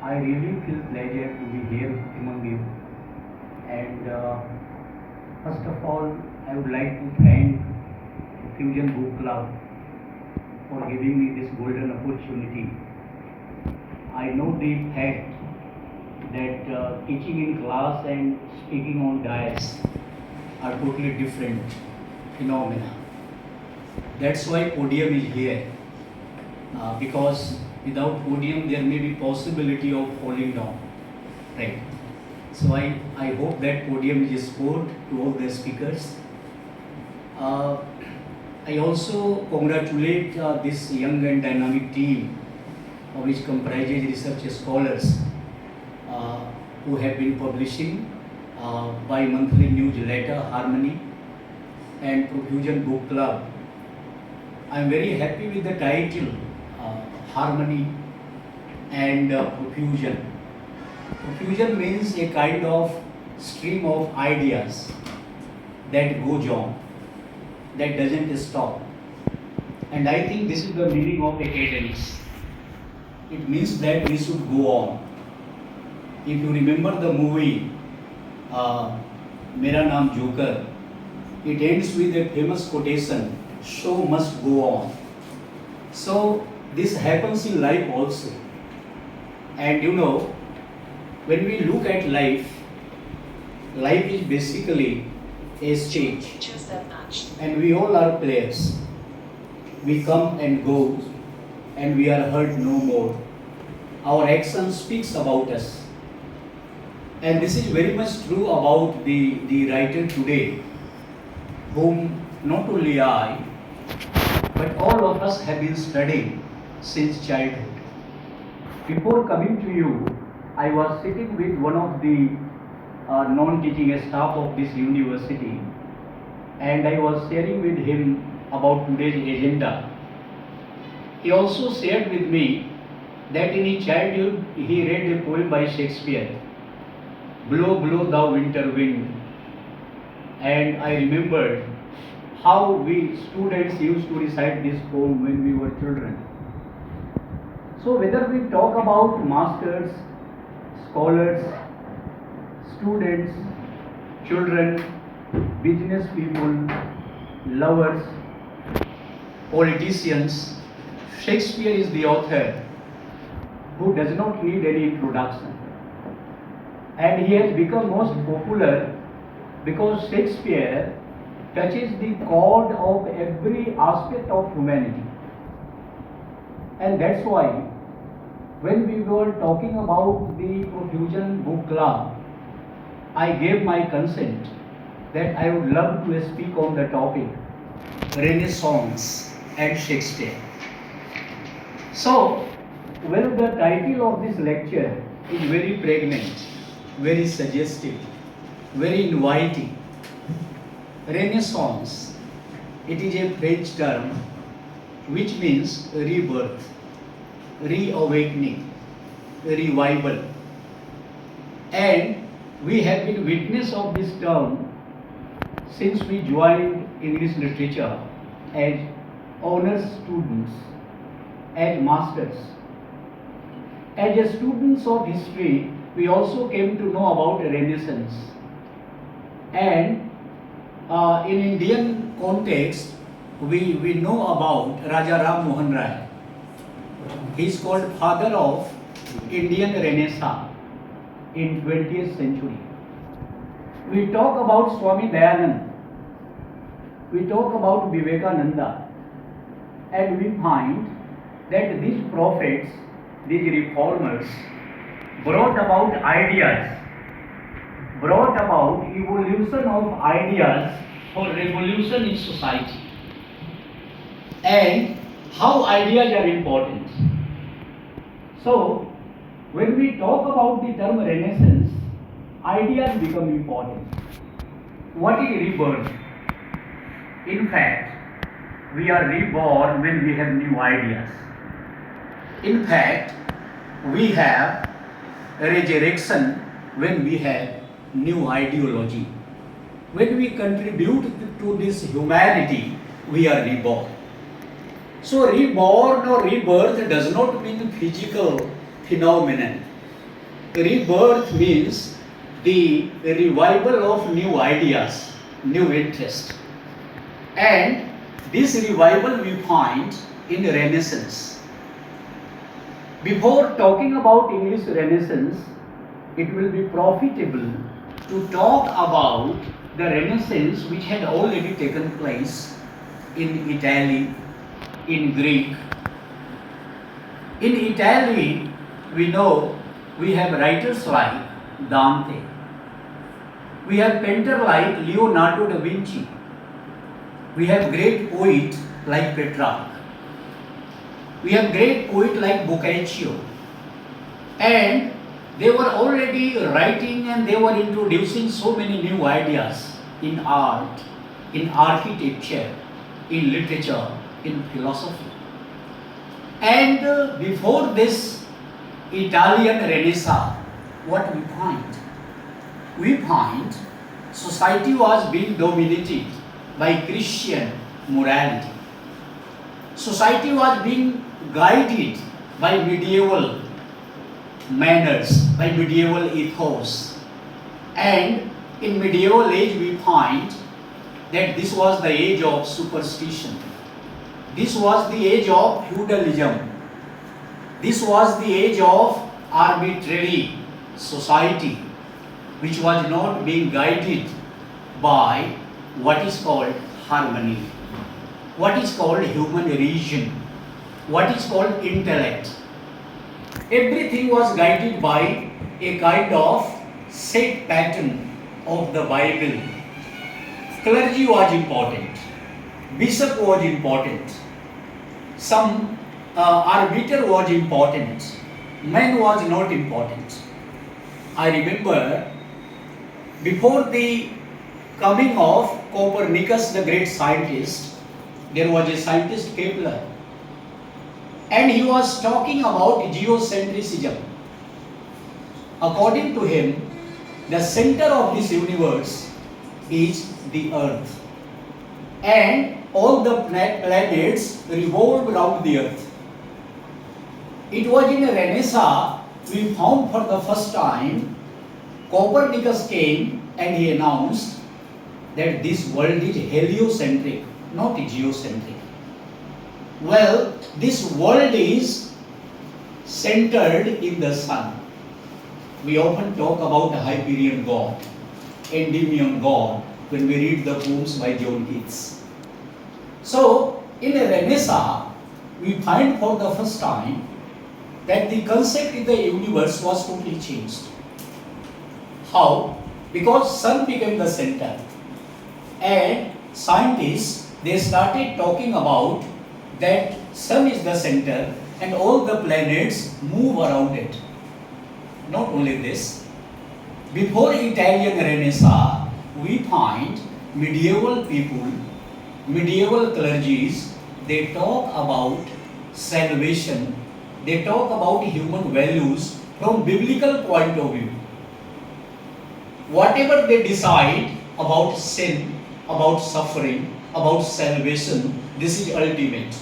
I really feel pleasure to be here among you. And first of all, I would like to thank Fusion Book Club for giving me this golden opportunity. I know the fact that teaching in class and speaking on dais are totally different phenomena. That's why podium is here. Because without podium there may be possibility of falling down, right? So I hope that podium is sport to all the speakers. I also congratulate this young and dynamic team which comprises research scholars who have been publishing bi-monthly newsletter Harmony and Profusion Book Club. I am very happy with the title Harmony and Profusion. Profusion means a kind of stream of ideas that goes on, that doesn't stop. And I think this is the meaning of academics. It means that we should go on. If you remember the movie Mera Naam Joker, it ends with a famous quotation, show must go on. So this happens in life also. And you know, when we look at life, life is basically a stage. And we all are players. We come and go, and we are heard no more. Our action speaks about us. And this is very much true about the writer today, whom not only I, but all of us have been studying since childhood. Before coming to you, I was sitting with one of the non-teaching staff of this university, and I was sharing with him about today's agenda. He also shared with me that in his childhood he read a poem by Shakespeare, Blow, blow thou winter wind. And I remembered how we students used to recite this poem when we were children. So whether we talk about masters, scholars, students, children, business people, lovers, politicians, Shakespeare is the author who does not need any introduction. And he has become most popular because Shakespeare touches the chord of every aspect of humanity. And that's why when we were talking about the Profusion Book Club, I gave my consent that I would love to speak on the topic Renaissance and Shakespeare. So, well, the title of this lecture is very pregnant, very suggestive, very inviting. Renaissance, it is a French term which means rebirth, reawakening, revival. And we have been witness of this term since we joined English literature as honors students, as masters. As students of history, we also came to know about Renaissance. And in Indian context, we know about Raja Ram Mohan Rai. He is called father of Indian Renaissance in 20th century. We talk about Swami Dayanand. We talk about Vivekananda. And we find that these prophets, these reformers, brought about ideas, brought about evolution of ideas for revolution in society. And how ideas are important. So, when we talk about the term Renaissance, ideas become important. What is rebirth? In fact, we are reborn when we have new ideas. In fact, we have resurrection when we have new ideology. When we contribute to this humanity, we are reborn. So reborn or rebirth does not mean physical phenomenon. rebirth means the revival of new ideas, new interest. And this revival we find in Renaissance. Before talking about English Renaissance, it will be profitable to talk about the Renaissance which had already taken place in Italy, in Greek. In Italy, we know we have writers like Dante. We have painter like Leonardo da Vinci. We have great poet like Petrarch. We have great poet like Boccaccio. And they were already writing and they were introducing so many new ideas in art, in architecture, in literature, in philosophy. And before this Italian Renaissance, what we find? We find society was being dominated by Christian morality. Society was being guided by medieval manners, by medieval ethos. And in medieval age we find that this was the age of superstition. This was the age of feudalism. This was the age of arbitrary society, which was not being guided by what is called harmony, what is called human reason, what is called intellect. Everything was guided by a kind of set pattern of the Bible. Clergy was important, bishop was important, some arbiter was important, man was not important. I remember before the coming of Copernicus, the great scientist, there was a scientist Kepler, and he was talking about geocentrism. According to him, the center of this universe is the earth, and all the planets revolve around the earth. It was in a Renaissance we found for the first time Copernicus came and he announced that this world is heliocentric, not geocentric. Well, this world is centered in the sun. We often talk about the Hyperion God, Endymion God, when we read the poems by John Keats. So, in a Renaissance, we find for the first time that the concept in the universe was totally changed. How? Because sun became the center, and scientists, they started talking about that sun is the center and all the planets move around it. Not only this, before Italian Renaissance, we find medieval people, medieval clergies, they talk about salvation, they talk about human values from biblical point of view. Whatever they decide about sin, about suffering, about salvation, this is ultimate.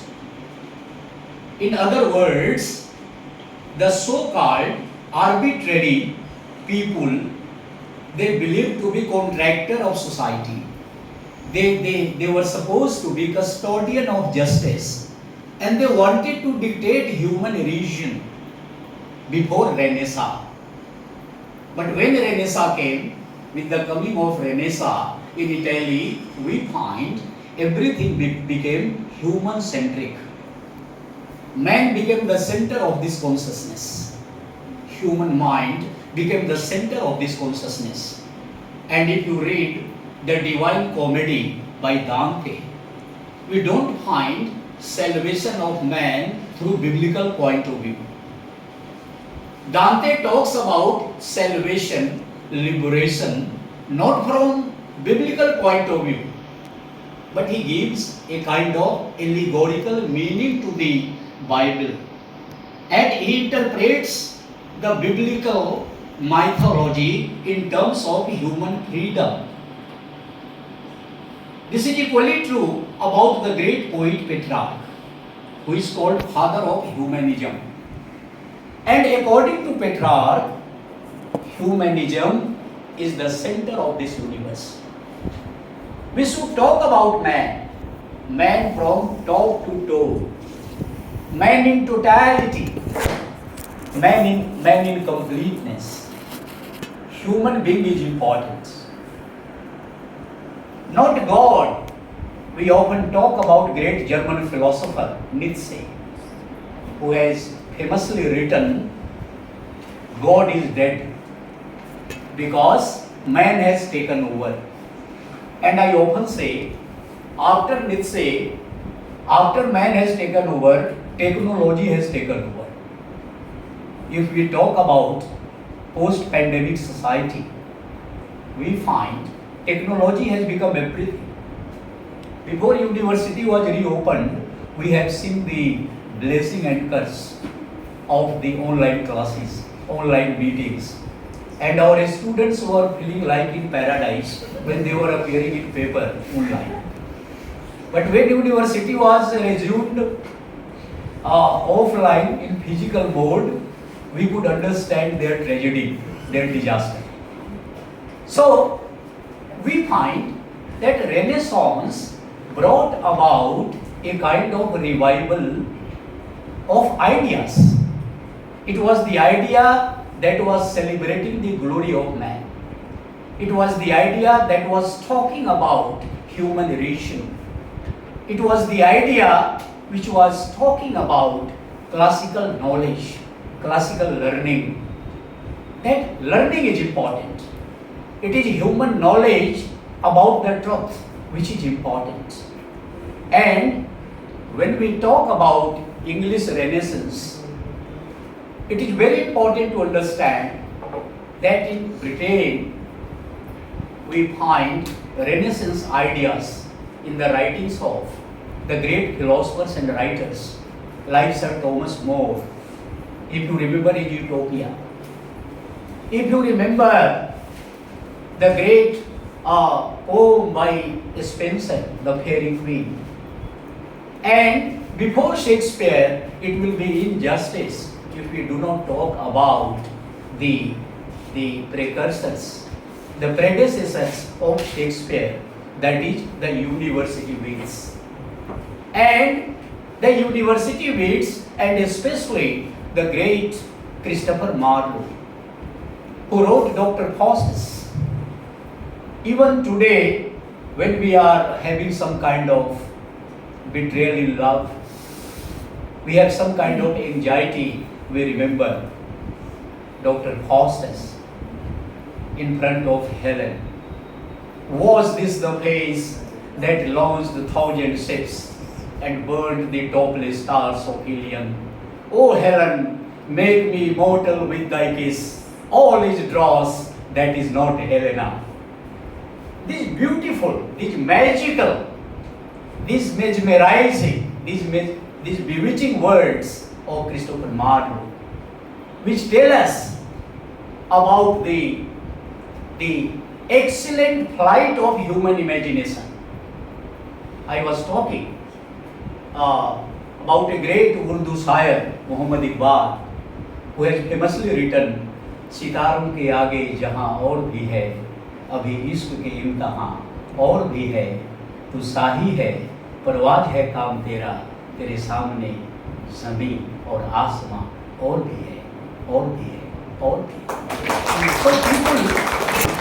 In other words, the so-called arbitrary people, they believed to be contractor of society. They were supposed to be custodian of justice, and they wanted to dictate human reason before Renaissance. But when Renaissance came, with the coming of Renaissance in Italy, we find everything became human-centric. Man became the center of this consciousness. Human mind became the center of this consciousness. And if you read the Divine Comedy by Dante, we don't find salvation of man through biblical point of view. Dante talks about salvation, liberation, not from biblical point of view, but he gives a kind of allegorical meaning to the Bible, and he interprets the biblical mythology in terms of human freedom. This is equally true about the great poet Petrarch, who is called father of humanism. And according to Petrarch, humanism is the center of this universe. We should talk about man, man from top to toe, man in totality, man in completeness. Human being is important. Not God. We often talk about great German philosopher Nietzsche, who has famously written, God is dead because man has taken over. And I often say, after Nietzsche, after man has taken over, technology has taken over. If we talk about post-pandemic society, we find technology has become everything. Before university was reopened, we have seen the blessing and curse of the online classes, online meetings. And our students were feeling like in paradise when they were appearing in paper online. But when university was resumed offline in physical mode, we could understand their tragedy, their disaster. So, we find that Renaissance brought about a kind of revival of ideas. It was the idea that was celebrating the glory of man. It was the idea that was talking about human relation. It was the idea which was talking about classical knowledge, classical learning. That learning is important. It is human knowledge about the truth which is important. And when we talk about English Renaissance, it is very important to understand that in Britain we find Renaissance ideas in the writings of the great philosophers and writers like Sir Thomas More. If you remember his Utopia, if you remember the great poem by Spenser, The Fairy Queen, and before Shakespeare, it will be injustice if we do not talk about the precursors, the predecessors of Shakespeare, that is the university wits. And the university wits, and especially the great Christopher Marlowe, who wrote Dr. Faustus. Even today, when we are having some kind of betrayal in love, we have some kind of anxiety, we remember Dr. Faustus in front of Helen. Was this the place that launched 1,000 ships and burned the topless stars of Ilion? O Helen, make me mortal with thy kiss. All is dross, that is not Helena. These beautiful, these magical, these mesmerizing, these bewitching words of Christopher Marlowe, which tell us about the excellent flight of human imagination. I was talking about a great Urdu शायर Muhammad Iqbal, who has famously written, सितारों के आगे जहाँ और भी है, अभी इश्क के इम्तहान और भी है, तू साही है, परवाज है काम तेरा, तेरे सामने ज़मीन और आसमां और भी है, और भी है, और भी है. So people,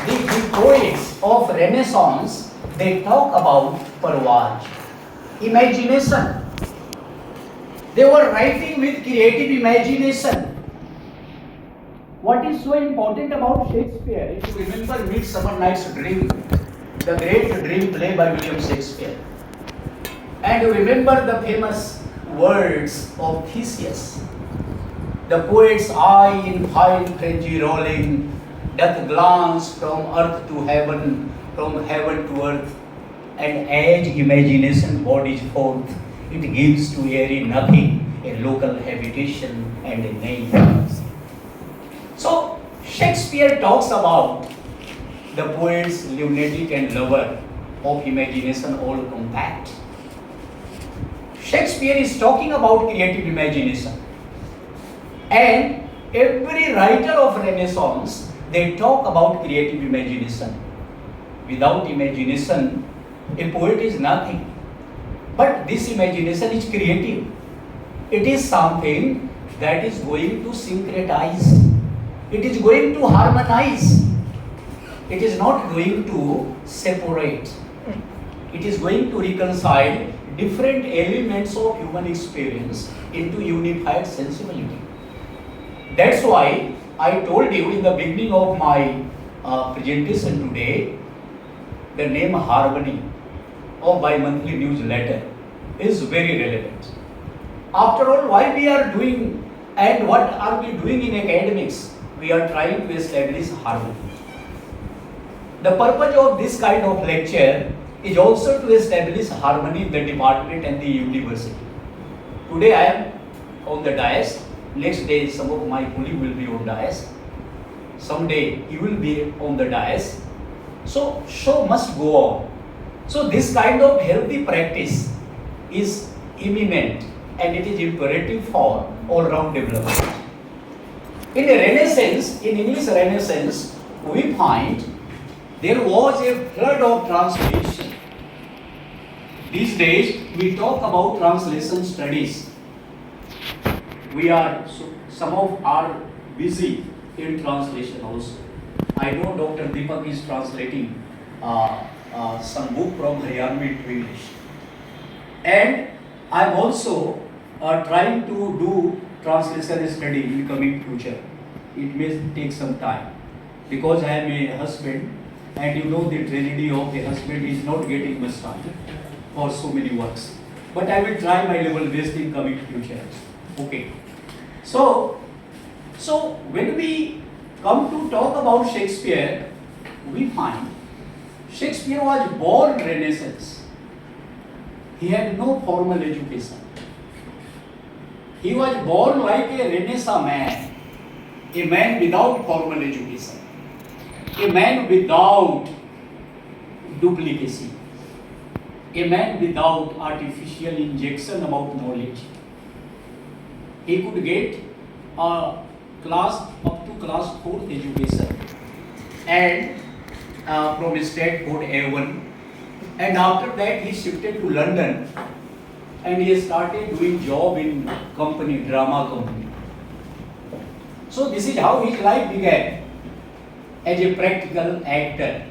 the poets of Renaissance, they talk about parwaj, imagination. They were writing with creative imagination. What is so important about Shakespeare? If you remember Midsummer Night's Dream, the great dream play by William Shakespeare, and you remember the famous words of Theseus, the poet's eye in fine frenzy rolling, doth glance from earth to heaven, from heaven to earth, and as imagination bodies forth, it gives to airy nothing a local habitation and a name. So, Shakespeare talks about the poet's lunatic and lover of imagination all compact. Shakespeare is talking about creative imagination. And every writer of Renaissance, they talk about creative imagination. Without imagination, a poet is nothing. But this imagination is creative. It is something that is going to syncretize. It is going to harmonize. It is not going to separate. It is going to reconcile different elements of human experience into unified sensibility. That's why I told you in the beginning of my presentation today, the name Harmony of bi-monthly newsletter is very relevant. After all, why we are doing and what are we doing in academics? We are trying to establish harmony. The purpose of this kind of lecture is also to establish harmony in the department and the university. Today I am on the dais. Next day some of my colleagues will be on dais. Someday you will be on the dais. So show must go on. So this kind of healthy practice is imminent and it is imperative for all-round development. In the Renaissance, in English Renaissance, we find there was a flood of translation. These days, we talk about translation studies. Some of are busy in translation also. I know Dr. Deepak is translating some book from Haryanvi to English. And I am also trying to do translation study in coming future. It may take some time because I am a husband and you know the tragedy of a husband is not getting much time for so many works. But I will try my level best in coming future. Okay. So when we come to talk about Shakespeare, we find Shakespeare was born Renaissance. He had no formal education. He was born like a Renaissance man, a man without formal education, a man without duplicacy, a man without artificial injection about knowledge. He could get a class up to class 4th education and from state code A1, and after that he shifted to London and he started doing job in company, drama company. So this is how his life began as a practical actor,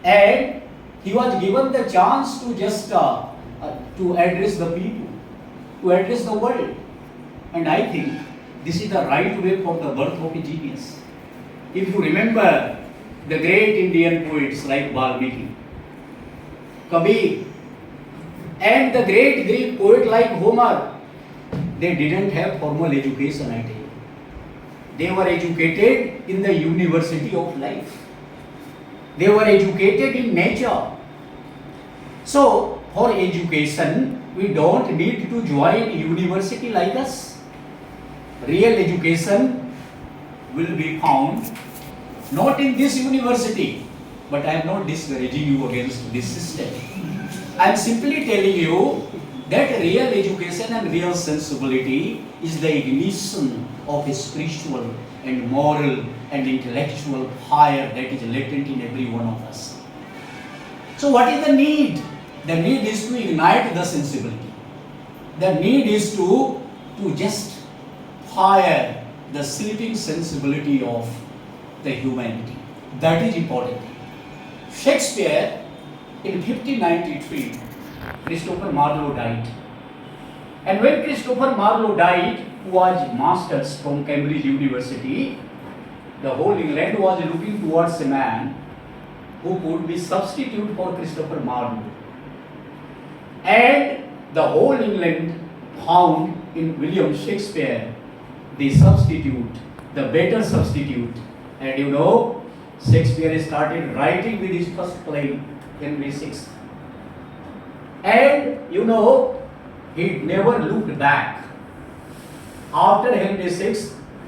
and he was given the chance to just to address the people, to address the world, and I think this is the right way for the birth of a genius. If you remember the great Indian poets like Valmiki, Kabir, and the great Greek poet like Homer, they didn't have formal education, I tell you. They were educated in the university of life. They were educated in nature. So, for education, we don't need to join a university like us. Real education will be found not in this university, but I am not discouraging you against this system. I am simply telling you that real education and real sensibility is the ignition of a spiritual and moral and intellectual fire that is latent in every one of us. So what is the need? The need is to ignite the sensibility. The need is to just fire the sleeping sensibility of the humanity. That is important. Shakespeare, in 1593, Christopher Marlowe died. And when Christopher Marlowe died, who was masters from Cambridge University, the whole England was looking towards a man who could be substitute for Christopher Marlowe. And the whole England found in William Shakespeare the substitute, the better substitute. And you know, Shakespeare started writing with his first play, Henry VI. And you know, he never looked back. After Henry VI,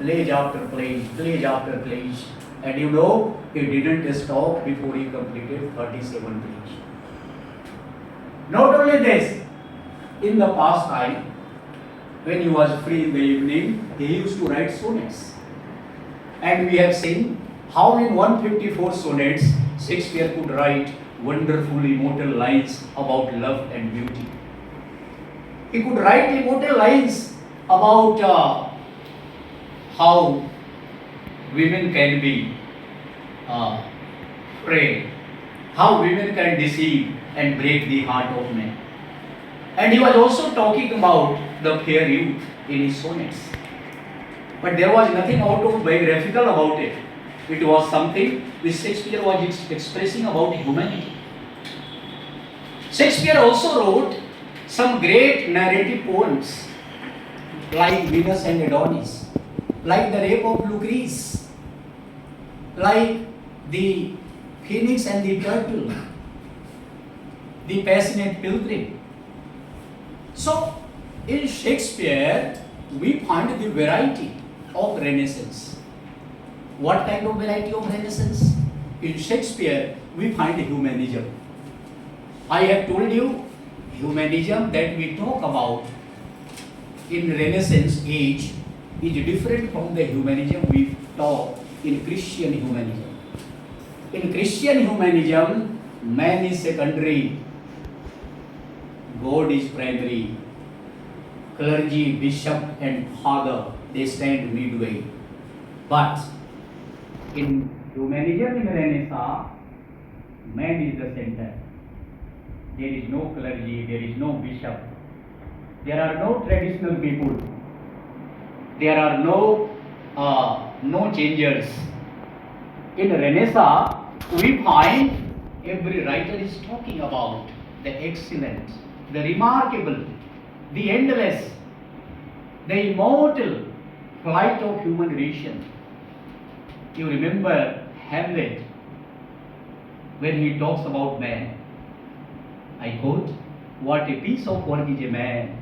pledge after pledge. And you know, he didn't stop before he completed 37 plays. Not only this, in the past time, when he was free in the evening, he used to write sonnets. And we have seen How in 154 sonnets Shakespeare could write wonderful immortal lines about love and beauty. He could write immortal lines about how women can be frail, how women can deceive and break the heart of man. And he was also talking about the fair youth in his sonnets. But there was nothing autobiographical about it. It was something which Shakespeare was expressing about humanity. Shakespeare also wrote some great narrative poems like Venus and Adonis, like the Rape of Lucrece, like the Phoenix and the Turtle, the Passionate Pilgrim. So, in Shakespeare, we find the variety of Renaissance. What kind of variety of Renaissance? In Shakespeare, we find humanism. I have told you, humanism that we talk about in Renaissance age is different from the humanism we talk in Christian humanism. In Christian humanism, man is secondary, God is primary. Clergy, bishop and father, they stand midway. But in humanism in Renaissance, man is the center. There is no clergy, there is no bishop. There are no traditional people. There are no changers. In Renaissance, we find every writer is talking about the excellent, the remarkable, the endless, the immortal flight of human relation. You remember Hamlet when he talks about man. I quote, "What a piece of work is a man,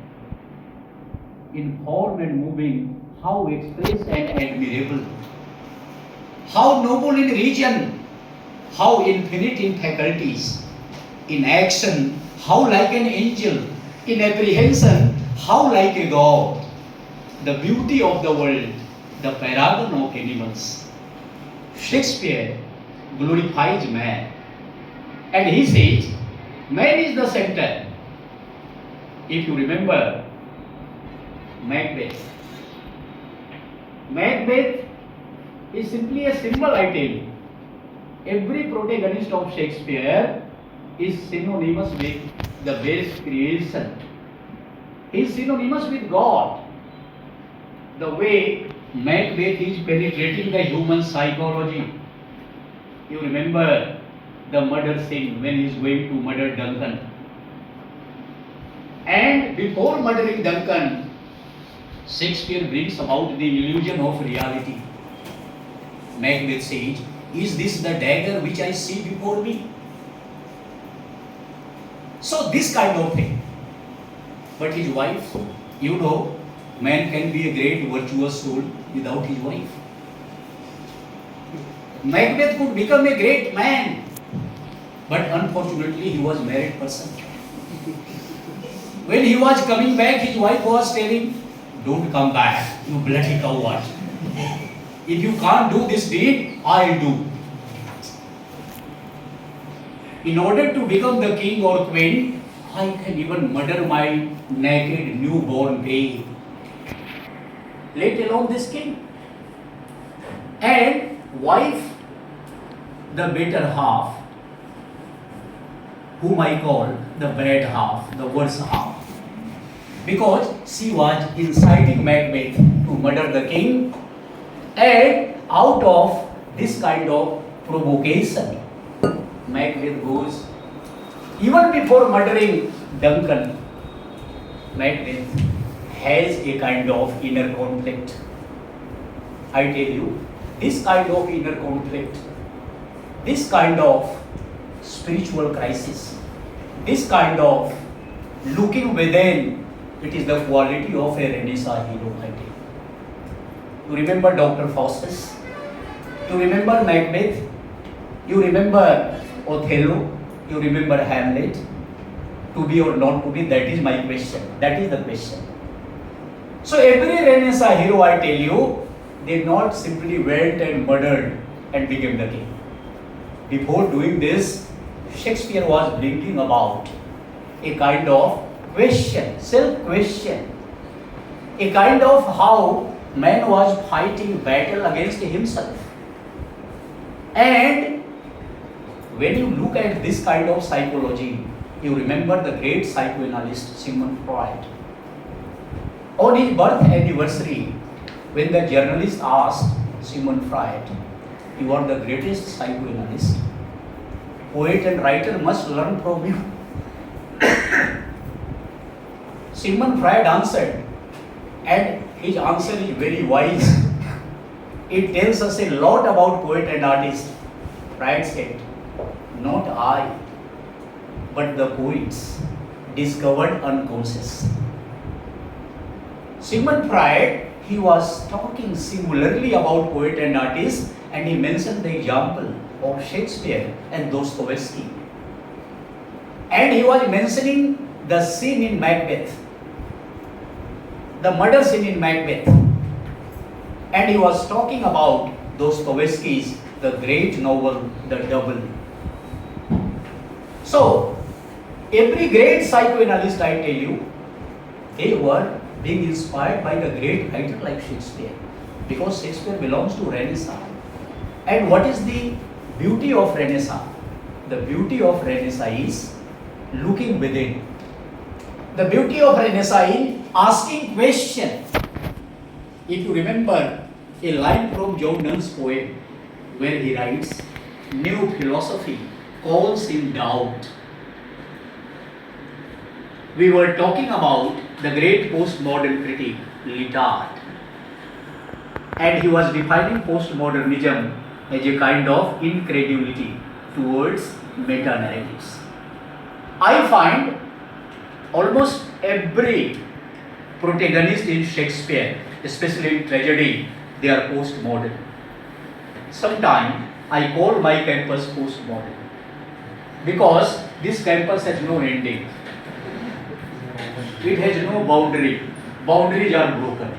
in form and moving, how express and admirable, how noble in region, how infinite in faculties, in action, how like an angel, in apprehension, how like a god, the beauty of the world, the paragon of animals." Shakespeare glorifies man, and he says, man is the center. If you remember Macbeth, Macbeth is simply a symbol, I tell you. Every protagonist of Shakespeare is synonymous with the best creation. He is synonymous with God. The way Macbeth is penetrating the human psychology. You remember the murder scene when he is going to murder Duncan. And before murdering Duncan, Shakespeare brings about the illusion of reality. Macbeth says, "Is this the dagger which I see before me?" So this kind of thing. But his wife, you know, man can be a great virtuous soul without his wife. Macbeth could become a great man, but unfortunately he was a married person. When he was coming back, his wife was telling, "Don't come back, you bloody coward. If you can't do this deed, I'll do." In order to become the king or queen, I can even murder my naked newborn babe, let alone this king. And wife, the better half, whom I call the bad half, the worse half, because she was inciting Macbeth to murder the king, and out of this kind of provocation, Macbeth goes, even before murdering Duncan, Macbeth has a kind of inner conflict. I tell you, this kind of inner conflict, this kind of spiritual crisis, this kind of looking within, it is the quality of a Renaissance hero, I tell you. You remember Dr. Faustus? You remember Macbeth? You remember Othello? You remember Hamlet? To be or not to be, that is my question. That is the question. So every Renaissance hero, I tell you, they not simply went and murdered and became the king. Before doing this, Shakespeare was bringing about a kind of question, self-question, a kind of how man was fighting battle against himself. And when you look at this kind of psychology, you remember the great psychoanalyst Sigmund Freud. On his birth anniversary, when the journalist asked Sigmund Freud, "You are the greatest psychoanalyst. Poet and writer must learn from you." Sigmund Freud answered, and his answer is very wise. It tells us a lot about poet and artist. Freud said, "Not I, but the poets discovered unconscious." Sigmund Freud, he was talking singularly about poet and artist, and he mentioned the example of Shakespeare and Dostoevsky. And he was mentioning the scene in Macbeth, the murder scene in Macbeth. And he was talking about Dostoevsky's the great novel, The Double. So, every great psychoanalyst, I tell you, they were being inspired by the great writer like Shakespeare, because Shakespeare belongs to Renaissance. And what is the beauty of Renaissance? The beauty of Renaissance is looking within. The beauty of Renaissance is asking question. If you remember a line from John Donne's poem where he writes, "New philosophy calls in doubt." We were talking about the great postmodern critic, Lyotard, and he was defining postmodernism as a kind of incredulity towards meta-narratives. I find almost every protagonist in Shakespeare, especially in tragedy, they are postmodern. Sometimes I call my campus postmodern because this campus has no ending. It has no boundary. Boundaries are broken.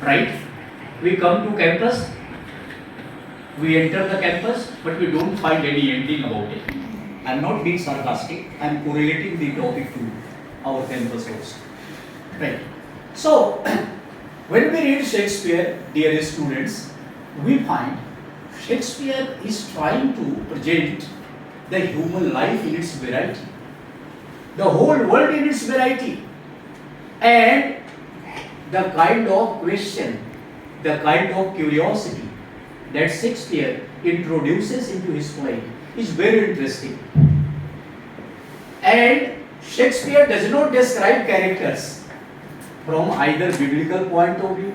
Right? We come to campus, we enter the campus, but we don't find any ending about it. I'm not being sarcastic, I'm correlating the topic to our campus also. Right. So, when we read Shakespeare, dear students, we find Shakespeare is trying to present the human life in its variety, the whole world in its variety, and the kind of question, the kind of curiosity that Shakespeare introduces into his play is very interesting. And Shakespeare does not describe characters from either biblical point of view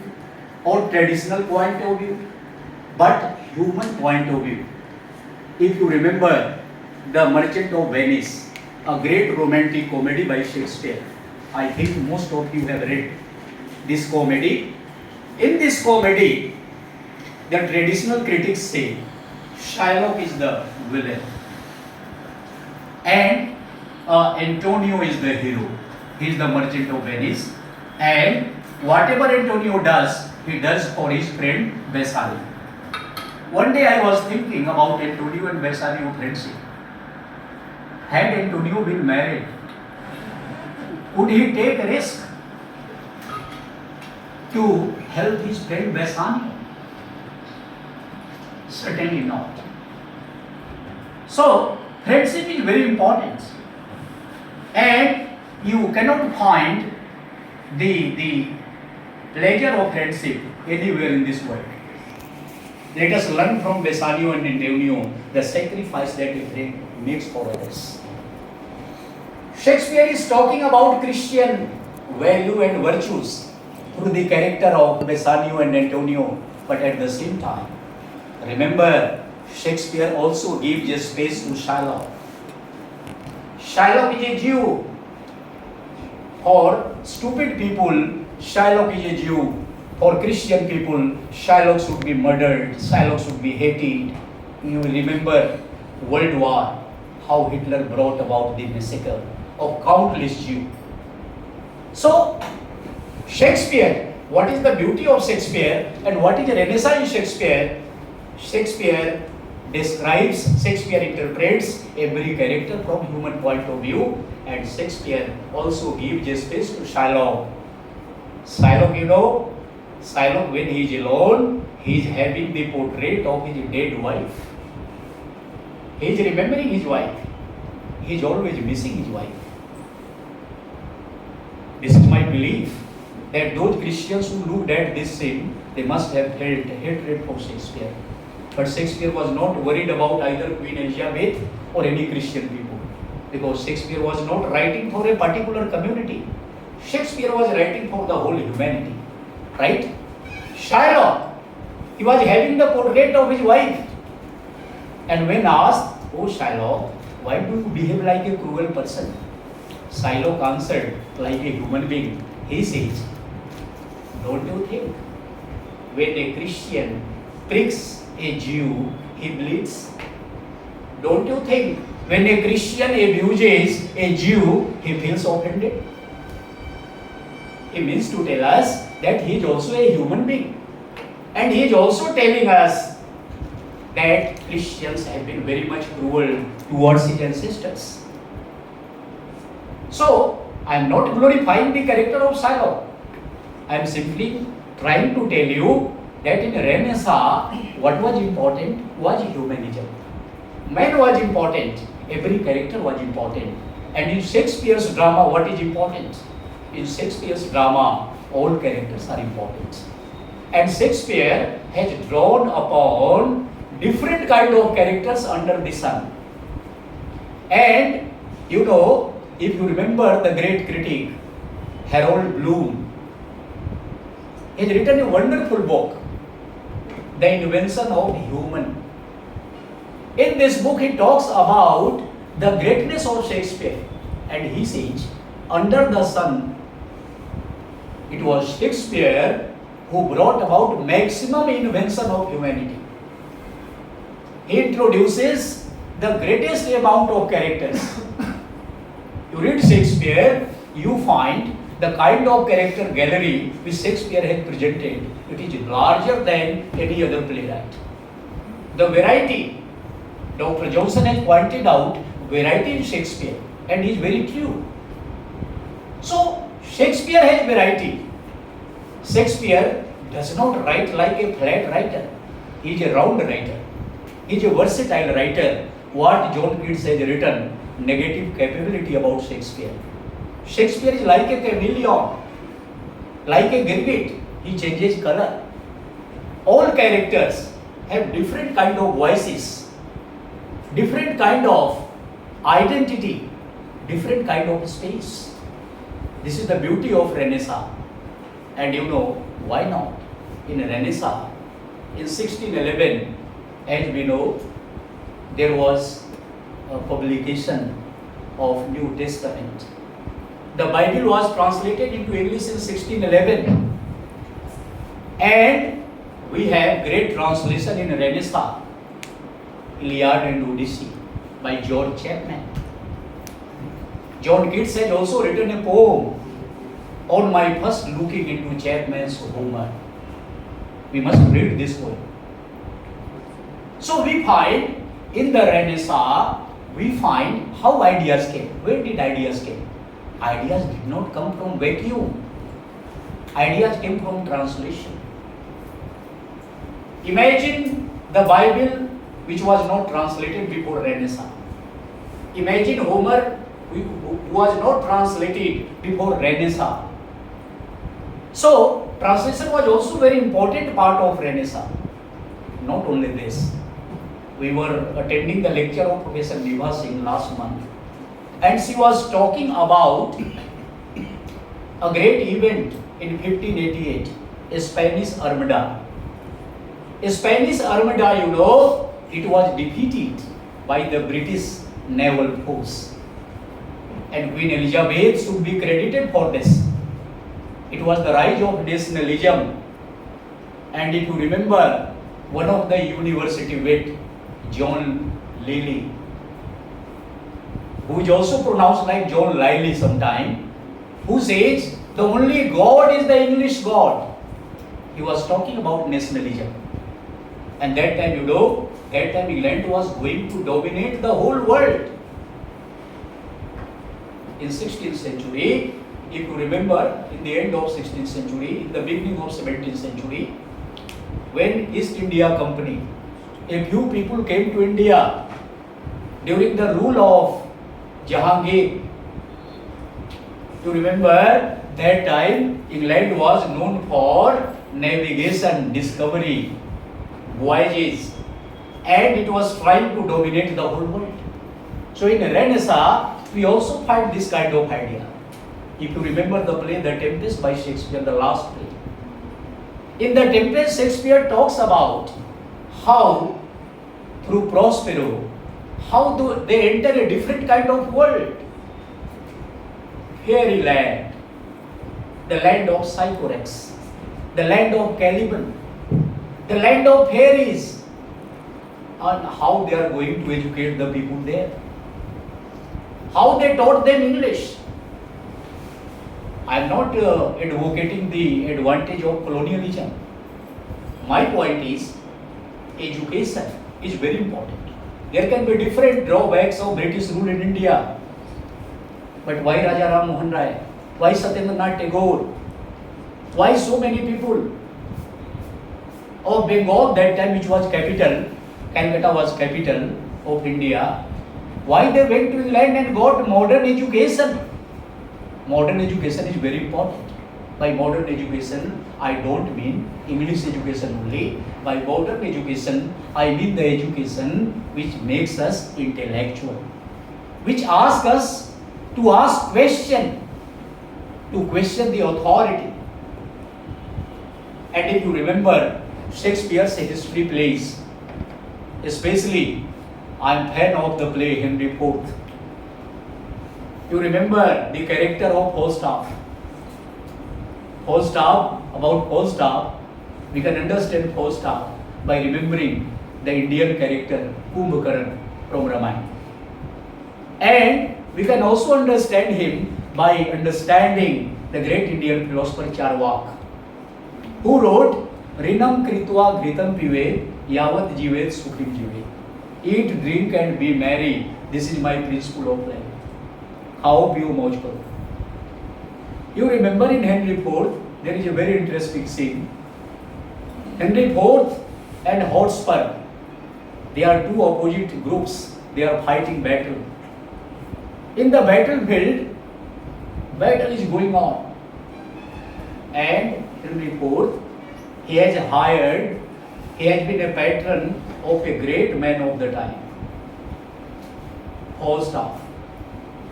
or traditional point of view, but human point of view. If you remember The Merchant of Venice, a great romantic comedy by Shakespeare, I think most of you have read this comedy. In this comedy, the traditional critics say Shylock is the villain and Antonio is the hero. He is the merchant of Venice, and whatever Antonio does, he does for his friend Bassanio. One day I was thinking about Antonio and Bassanio friendship. Had Antonio been married, would he take a risk to help his friend Bassanio? Certainly not. So, friendship is very important, and you cannot find the pleasure of friendship anywhere in this world. Let us learn from Bassanio and Antonio the sacrifice that a friend makes for others. Shakespeare is talking about Christian value and virtues through the character of Bassanio and Antonio, but at the same time, remember, Shakespeare also gives a space to Shylock. Shylock is a Jew. For stupid people, Shylock is a Jew. For Christian people, Shylock should be murdered, Shylock should be hated. You will remember World War, how Hitler brought about the massacre of countless Jews. So, Shakespeare, what is the beauty of Shakespeare and what is the Renaissance in Shakespeare? Shakespeare Shakespeare interprets every character from human point of view, and Shakespeare also gives space to Shylock. Shylock when he is alone, he is having the portrait of his dead wife. He is remembering his wife. He is always missing his wife. This is my belief that those Christians who looked at this scene, they must have felt hatred for Shakespeare. But Shakespeare was not worried about either Queen Elizabeth or any Christian people, because Shakespeare was not writing for a particular community. Shakespeare was writing for the whole humanity, right? Shylock, he was having the portrait of his wife. And when asked, "Oh Shylock, why do you behave like a cruel person?" Shylock answered like a human being. He says, "Don't you think when a Christian pricks a Jew, he bleeds? Don't you think when a Christian abuses a Jew, he feels offended?" He means to tell us that he is also a human being. And he is also telling us that Christians have been very much cruel towards his ancestors. So, I am not glorifying the character of Shylock. I am simply trying to tell you that in Renaissance, what was important was humanism. Man was important, every character was important. And in Shakespeare's drama, what is important? In Shakespeare's drama, all characters are important. And Shakespeare has drawn upon different kind of characters under the sun. And if you remember the great critic Harold Bloom, he has written a wonderful book, The Invention of Human. In this book, he talks about the greatness of Shakespeare, and he says, under the sun, it was Shakespeare who brought about maximum invention of humanity. He introduces the greatest amount of characters. You read Shakespeare, you find the kind of character gallery which Shakespeare has presented. It is larger than any other playwright. The variety, Dr. Johnson has pointed out variety in Shakespeare, and he is very true. So, Shakespeare has variety. Shakespeare does not write like a flat writer. He is a round writer. He is a versatile writer. What John Keats has written, negative capability about Shakespeare. Shakespeare is like a chameleon, like a gimlet. He changes color. All characters have different kind of voices, different kind of identity, different kind of space. This is the beauty of Renaissance. And why not? In Renaissance, in 1611, as we know, there was a publication of New Testament. The Bible was translated into English in 1611. And we have great translation in Renaissance, Iliad and Odyssey by George Chapman. John Keats has also written a poem on my first looking into Chapman's Homer. We must read this poem. So we find in the Renaissance, we find how ideas came. Where did ideas came? Ideas did not come from vacuum. Ideas came from translation. Imagine the Bible which was not translated before Renaissance. Imagine Homer who was not translated before Renaissance. So, translation was also a very important part of Renaissance. Not only this, we were attending the lecture of Professor Niva Singh last month, and she was talking about a great event in 1588, a Spanish Armada. A Spanish Armada, it was defeated by the British naval force. And Queen Elizabeth should be credited for this. It was the rise of nationalism. And if you remember, one of the university vet, John Lilly, who is also pronounced like John Liley sometime, who says the only God is the English God. He was talking about nationalism. And that time, that time England was going to dominate the whole world. In 16th century, if you remember, in the end of 16th century, in the beginning of 17th century, when East India Company, a few people came to India during the rule of Jahangir. You remember, that time England was known for navigation, discovery, voyages, and it was trying to dominate the whole world. So in Renaissance, we also find this kind of idea. If you remember the play The Tempest by Shakespeare, the last play. In The Tempest, Shakespeare talks about how through Prospero, how they enter a different kind of world. Fairyland, the land of Sycorax, the land of Caliban, the land of fairies, and how they are going to educate the people there. How they taught them English. I am not advocating the advantage of colonialism. My point is, education is very important. There can be different drawbacks of British rule in India. But why Raja Ram Mohan Rai? Why Satyendranath Tagore? Why so many people? Of Bengal, that time which was capital, Calcutta was capital of India. Why they went to England and got modern education? Modern education is very important. By modern education, I don't mean English education only. By modern education, I mean the education which makes us intellectual, which asks us to ask question, to question the authority. And if you remember Shakespeare's history plays, especially I am fan of the play Henry IV. You remember the character of Falstaff. About Falstaff, we can understand Falstaff by remembering the Indian character Kumbhakaran from Ramayana. And we can also understand him by understanding the great Indian philosopher Charvak, who wrote Rinam Kritva Gritam Pive Yavat Jivet Sukhim Jive. Eat, drink and be merry. This is my principle of life. How you mauj karo. You remember in Henry IV, there is a very interesting scene. Henry IV and Hotspur, they are two opposite groups. They are fighting battle. In the battlefield, battle is going on. And Henry IV, he has been a patron of a great man of the time, Falstaff.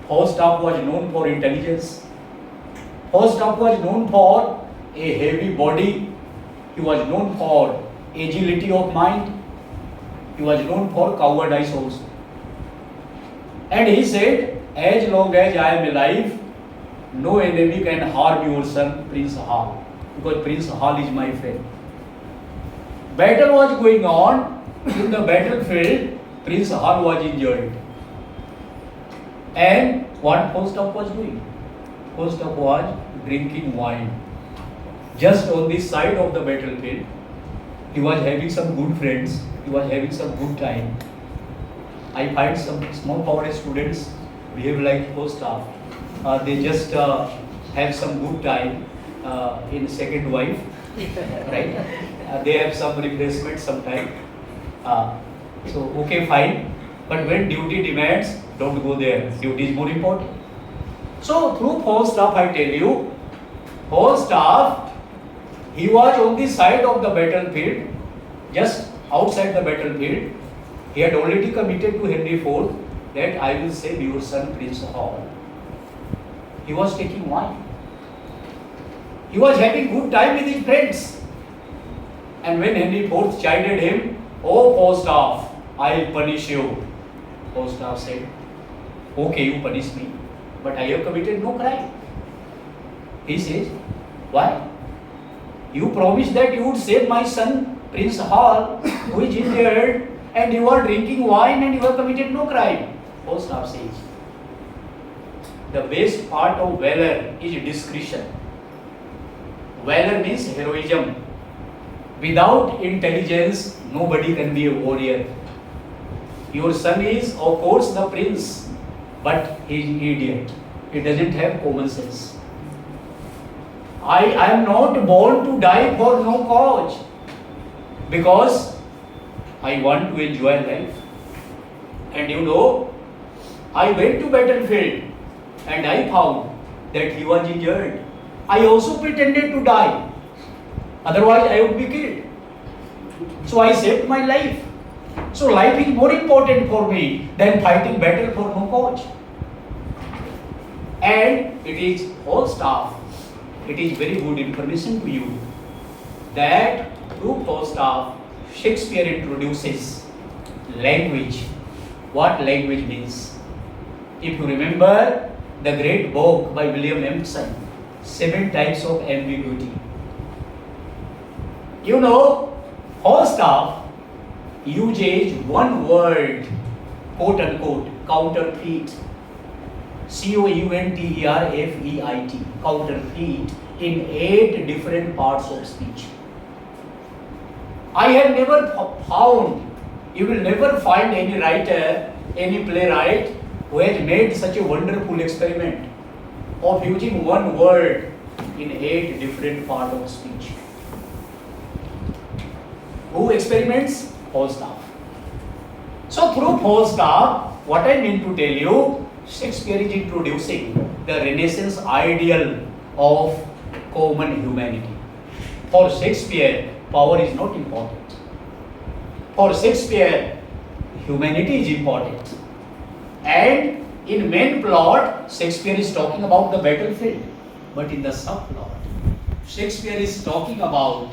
Falstaff was known for intelligence. Falstaff was known for a heavy body. He was known for agility of mind. He was known for cowardice also. And he said, as long as I am alive, no enemy can harm your son, Prince Hal, because Prince Hal is my friend. Battle was going on. In the battlefield, Prince Hal was injured. And what Falstaff was doing? Falstaff was drinking wine. Just on this side of the battlefield, he was having some good friends. He was having some good time. I find some small power students behave like Falstaff. They just have some good time in second wife, right? They have some refreshment sometime. So okay, fine. But when duty demands, don't go there. Duty is more important. So through Falstaff, I tell you, Falstaff, he was on the side of the battlefield, just outside the battlefield. He had already committed to Henry IV that I will save your son Prince Hal. He was taking wine. He was having good time with his friends. And when Henry IV chided him, "Oh Falstaff, I'll punish you." Falstaff said, "Okay, you punish me, but I have committed no crime." He says, "Why? You promised that you would save my son Prince Hal, who is injured, and you are drinking wine and you have committed no crime." Falstaff says, the best part of valor is discretion. Valor means heroism. Without intelligence, nobody can be a warrior. Your son is, of course, the prince, but he is an idiot. He doesn't have common sense. I am not born to die for no cause, because I want to enjoy life. And I went to battlefield and I found that he was injured. I also pretended to die. Otherwise, I would be killed. So I saved my life. So life is more important for me than fighting battle for no cause. And it is whole staff. It is very good information to you that through Falstaff, Shakespeare introduces language. What language means? If you remember the great book by William Emerson, 7 Types of Ambiguity. Falstaff uses one word, quote unquote, counterfeit. COUNTERFEIT, counterfeit, in 8 different parts of speech. I have never found, you will never find any writer, any playwright who has made such a wonderful experiment of using one word in 8 different parts of speech. Who experiments? Falstaff. So through Falstaff, what I mean to tell you, Shakespeare is introducing the Renaissance ideal of common humanity. For Shakespeare, power is not important. For Shakespeare, humanity is important. And in main plot, Shakespeare is talking about the battlefield. But in the subplot, Shakespeare is talking about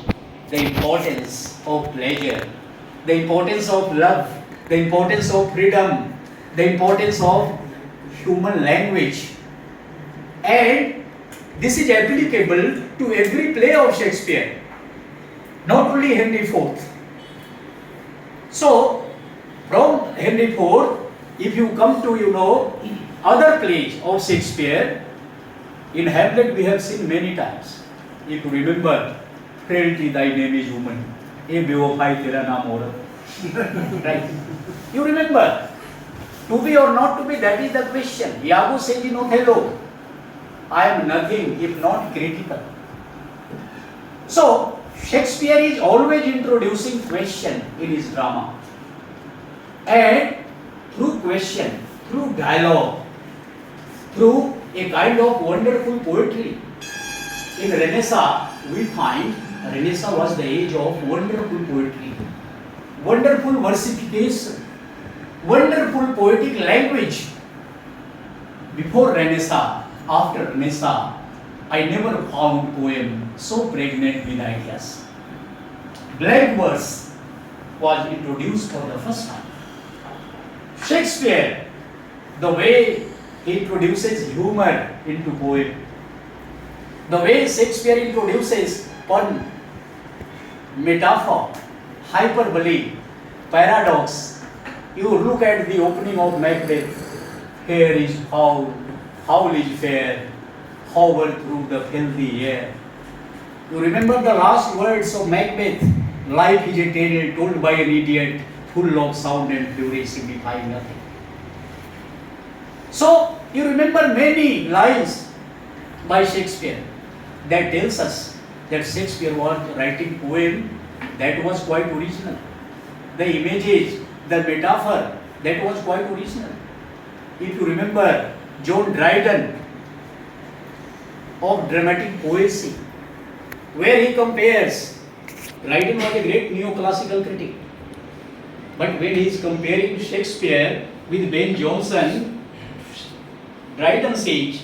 the importance of pleasure, the importance of love, the importance of freedom, the importance of human language. And this is applicable to every play of Shakespeare, not only Henry IV. So, from Henry IV, if you come to, other plays of Shakespeare, in Hamlet we have seen many times. If you remember, frailty thy name is woman, ए बेवफाई तेरा नाम औरत. Right? You remember? To be or not to be, that is the question. Iago says in Othello, I am nothing if not critical. So, Shakespeare is always introducing question in his drama. And through question, through dialogue, through a kind of wonderful poetry, in Renaissance, we find Renaissance was the age of wonderful poetry, wonderful versification, wonderful poetic language. Before Renaissance, after Renaissance, I never found poem so pregnant with ideas. Blank verse was introduced for the first time. Shakespeare, the way he introduces humor into poem, the way Shakespeare introduces pun, metaphor, hyperbole, paradox. You look at the opening of Macbeth. Here is howl is fair, hover through the filthy air. You remember the last words of Macbeth? Life is a tale told by an idiot, full of sound and fury, signifying nothing. So, you remember many lines by Shakespeare that tells us that Shakespeare was writing poem that was quite original. The images, the metaphor, that was quite original. If you remember John Dryden of dramatic poesy, where he compares, Dryden was a great neoclassical critic, but when he is comparing Shakespeare with Ben Jonson, Dryden says,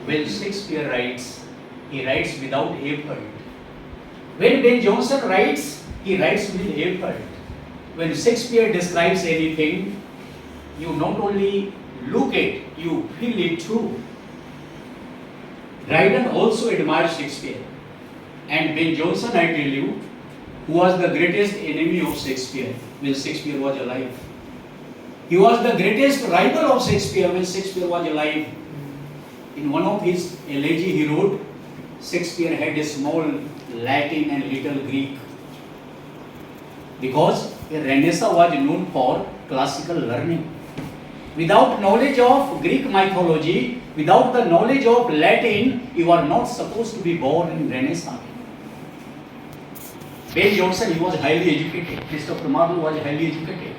when Shakespeare writes, he writes without effort. When Ben Jonson writes, he writes with effort. When Shakespeare describes anything, you not only look at, you feel it too. Dryden also admires Shakespeare. And Ben Jonson, I tell you, who was the greatest enemy of Shakespeare when Shakespeare was alive. He was the greatest rival of Shakespeare when Shakespeare was alive. In one of his elegy he wrote, Shakespeare had a small Latin and little Greek. Because Renaissance was known for classical learning. Without knowledge of Greek mythology, without the knowledge of Latin, you are not supposed to be born in Renaissance. Ben Jonson, he was highly educated. Christopher Marlowe was highly educated.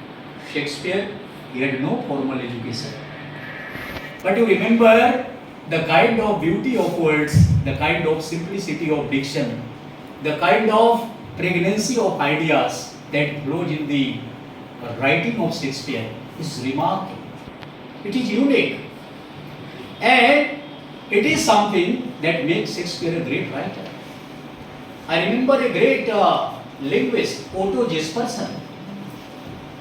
Shakespeare, he had no formal education. But you remember the kind of beauty of words, the kind of simplicity of diction, the kind of pregnancy of ideas that flows in the writing of Shakespeare is remarkable. It is unique. And it is something that makes Shakespeare a great writer. I remember a great linguist, Otto Jesperson,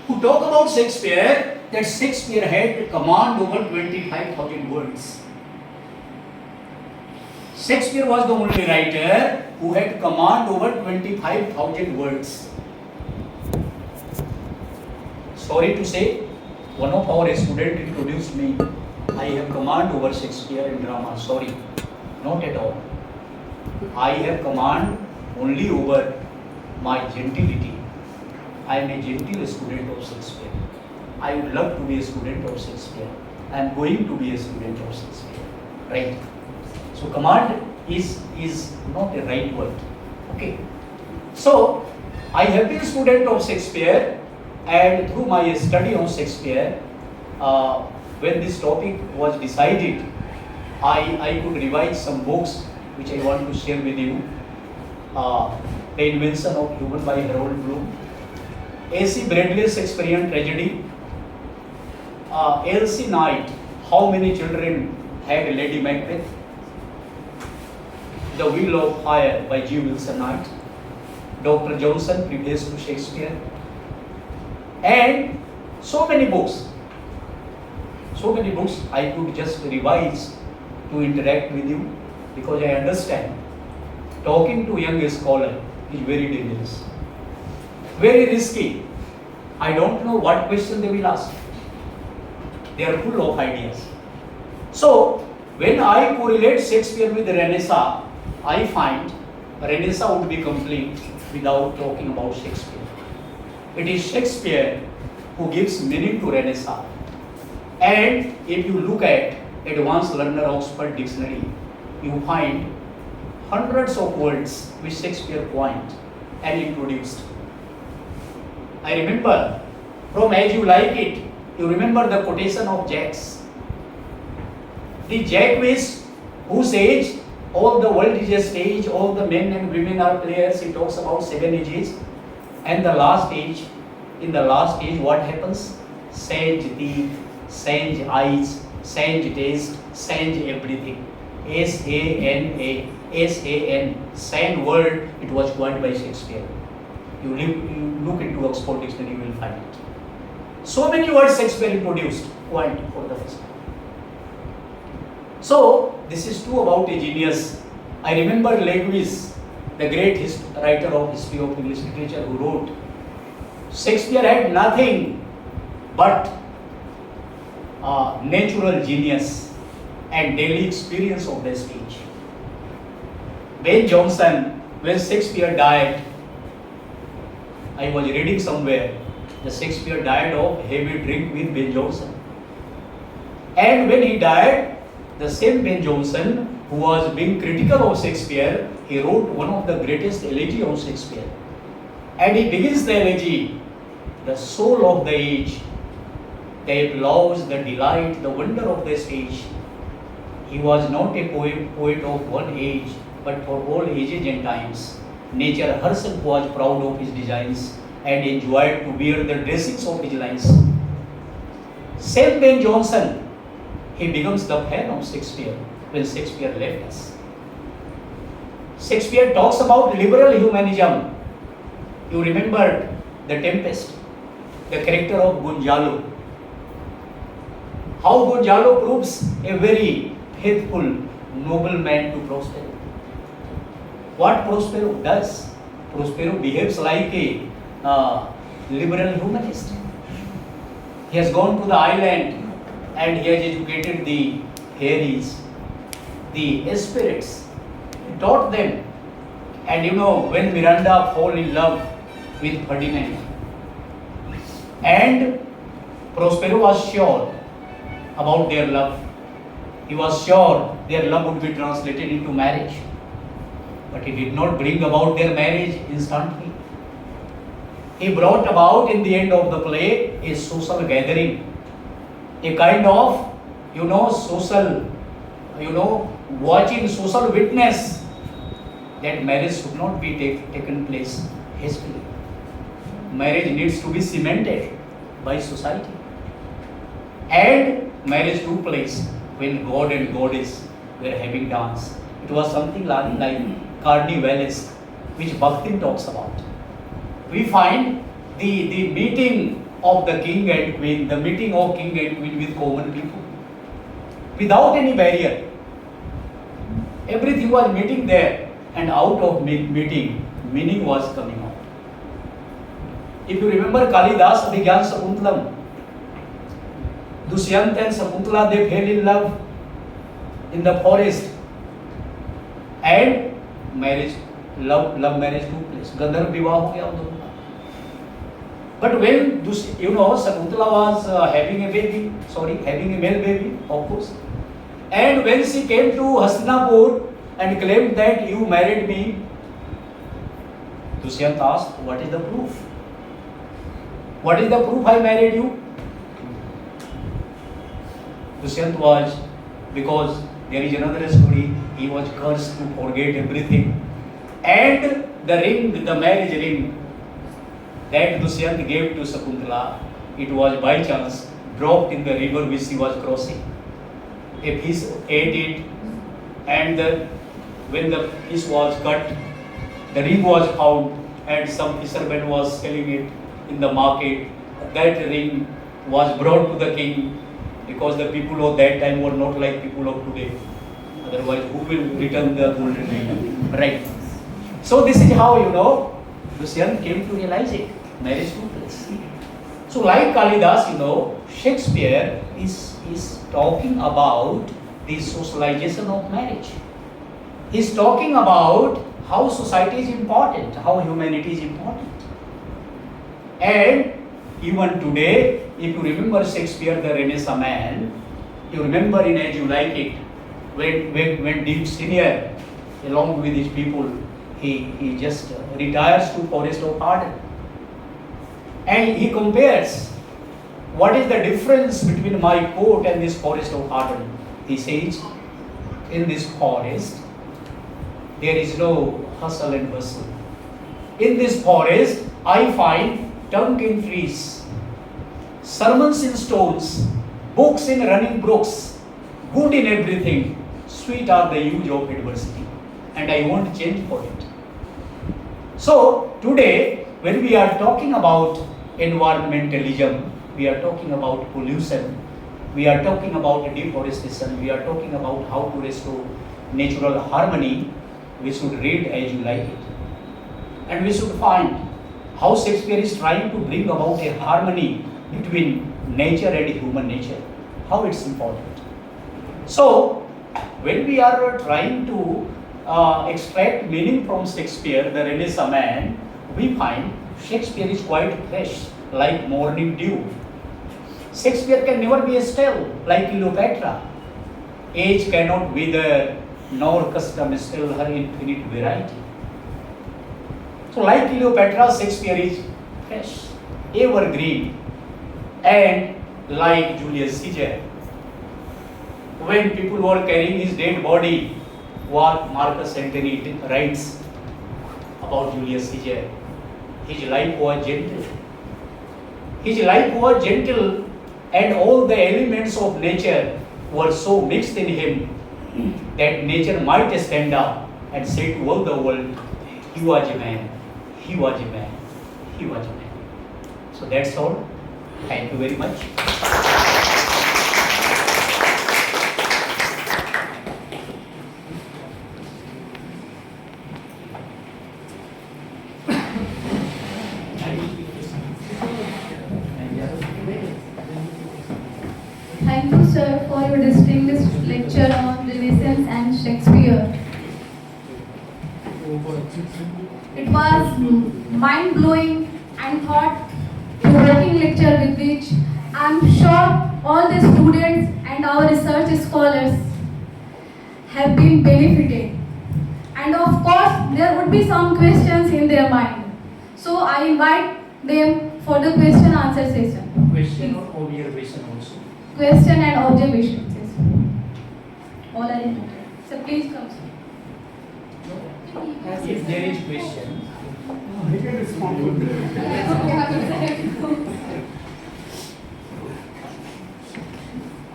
who talked about Shakespeare, that Shakespeare had command over 25,000 words. Shakespeare was the only writer who had command over 25,000 words. Sorry to say, one of our students introduced me. I have command over Shakespeare in drama. Sorry, not at all. I have command only over my gentility. I am a gentle student of Shakespeare. I would love to be a student of Shakespeare. I am going to be a student of Shakespeare. Right? So command is not a right word. Okay. So I have been a student of Shakespeare, and through my study on Shakespeare, when this topic was decided, I could revise some books which I want to share with you. The Invention of Human by Harold Bloom, A.C. Bradley's Shakespearean Tragedy, L.C. Knight, How Many Children Had Lady Macbeth, The Wheel of Fire by G. Wilson Knight, Dr. Johnson, Preface to Shakespeare, and so many books. So many books I could just revise to interact with you, because I understand talking to young scholar is very dangerous, very risky. I don't know what question they will ask. They are full of ideas. So when I correlate Shakespeare with Renaissance, I find Renaissance would be complete without talking about Shakespeare. It is Shakespeare who gives meaning to Renaissance. And if you look at Advanced Learner Oxford Dictionary, you find hundreds of words which Shakespeare coined and introduced. I remember from As You Like It, you remember the quotation of Jacques. The Jack is whose age all the world is a stage, all the men and women are players. He talks about 7 ages. And the last age, in the last age, what happens? Sage teeth, sage eyes, sage taste, sage everything. S-A-N-A, S-A-N, same word, it was coined by Shakespeare. You look into Oxford Dictionary, you will find it. So many words Shakespeare introduced, coined for the first time. So, this is true about a genius. I remember Lewis, the great writer of history of English literature, who wrote, Shakespeare had nothing but natural genius and daily experience of the stage. Ben Jonson, when Shakespeare died, I was reading somewhere, the Shakespeare died of heavy drink with Ben Jonson. And when he died, the same Ben Jonson, who was being critical of Shakespeare, he wrote one of the greatest elegy on Shakespeare. And he begins the elegy, the soul of the age, the applause, the delight, the wonder of the stage. He was not a poet of one age, but for all ages and times. Nature herself was proud of his designs and enjoyed to wear the dressings of his lines. Same Ben Jonson, he becomes the fan of Shakespeare when Shakespeare left us. Shakespeare talks about liberal humanism. You remember The Tempest, the character of Gonzalo. How Gonzalo proves a very faithful, noble man to Prospero. What Prospero does? Prospero behaves like a liberal humanist. He has gone to the island and he has educated the fairies, the spirits, he taught them, And you know, when Miranda fell in love with Ferdinand, and Prospero was sure about their love. He was sure their love would be translated into marriage. But he did not bring about their marriage instantly. He brought about in the end of the play a social gathering, a kind of, social, watching, social witness that marriage should not be taken place hastily. Marriage needs to be cemented by society. And marriage took place when God and Goddess were having dance. It was something like carnivalesque, which Bhaktin talks about. We find the meeting of the king and queen, the meeting of king and queen with common people, without any barrier. Everything was meeting there, and out of meeting, meaning was coming out. If you remember Kalidas Abhigyan Sakuntalam, Dushyant and Sakuntala, they fell in love in the forest, and marriage, love marriage took place. Gandharv Vivah ho gaya दोनों का. But when Sakuntala was having a male baby, of course, and when she came to Hastinapur and claimed that you married me, Dushyant asked, "What is the proof? What is the proof I married you?" Dushyant was, because there is another story, he was cursed to forget everything. And the ring, the marriage ring that Dushyant gave to Sakuntala, it was by chance dropped in the river which she was crossing. A fish ate it, and when the fish was cut, the ring was found, and some fisherman was selling it in the market. That ring was brought to the king, because the people of that time were not like people of today. Otherwise, who will return the golden ring? Right. So this is how, Dushyant came to realize it. Marriage took place. So like Kalidas, Shakespeare is talking about the socialization of marriage. He's talking about how society is important, how humanity is important. And even today, if you remember Shakespeare, the Renaissance man, you remember in As You Like It, when Deep Senior, along with his people, he just retires to Forest of Arden. And he compares what is the difference between my court and this Forest of Arden. He says, in this forest, there is no hustle and bustle. In this forest, I find tongue in trees, sermons in stones, books in running brooks, good in everything, sweet are the hues of adversity, and I won't change for it. So today, when we are talking about environmentalism, we are talking about pollution, we are talking about deforestation, we are talking about how to restore natural harmony, we should read As You Like It. And we should find how Shakespeare is trying to bring about a harmony between nature and human nature, how it's important. So, when we are trying to extract meaning from Shakespeare, the Renaissance man, we find Shakespeare is quite fresh, like morning dew. Shakespeare can never be stale, like Cleopatra. Age cannot wither, nor custom still her infinite variety. So like Cleopatra, Shakespeare is fresh, evergreen, and like Julius Caesar. When people were carrying his dead body, what Marcus Antony writes about Julius Caesar, his life was gentle. His life was gentle, and all the elements of nature were so mixed in him that nature might stand up and say to all the world, he was a man, he was a man, he was a man. So that's all. Thank you very much. Thank you, sir, for your distinguished lecture on Renaissance and Shakespeare. It was mind-blowing and thought-provoking lecture with which I am sure all the students and our research scholars have been benefited. And of course, there would be some questions in their mind. So I invite them for the question answer session. Question or observation also. Question and observation session. All are invited. So please come, sir. If there is question, He can respond to that.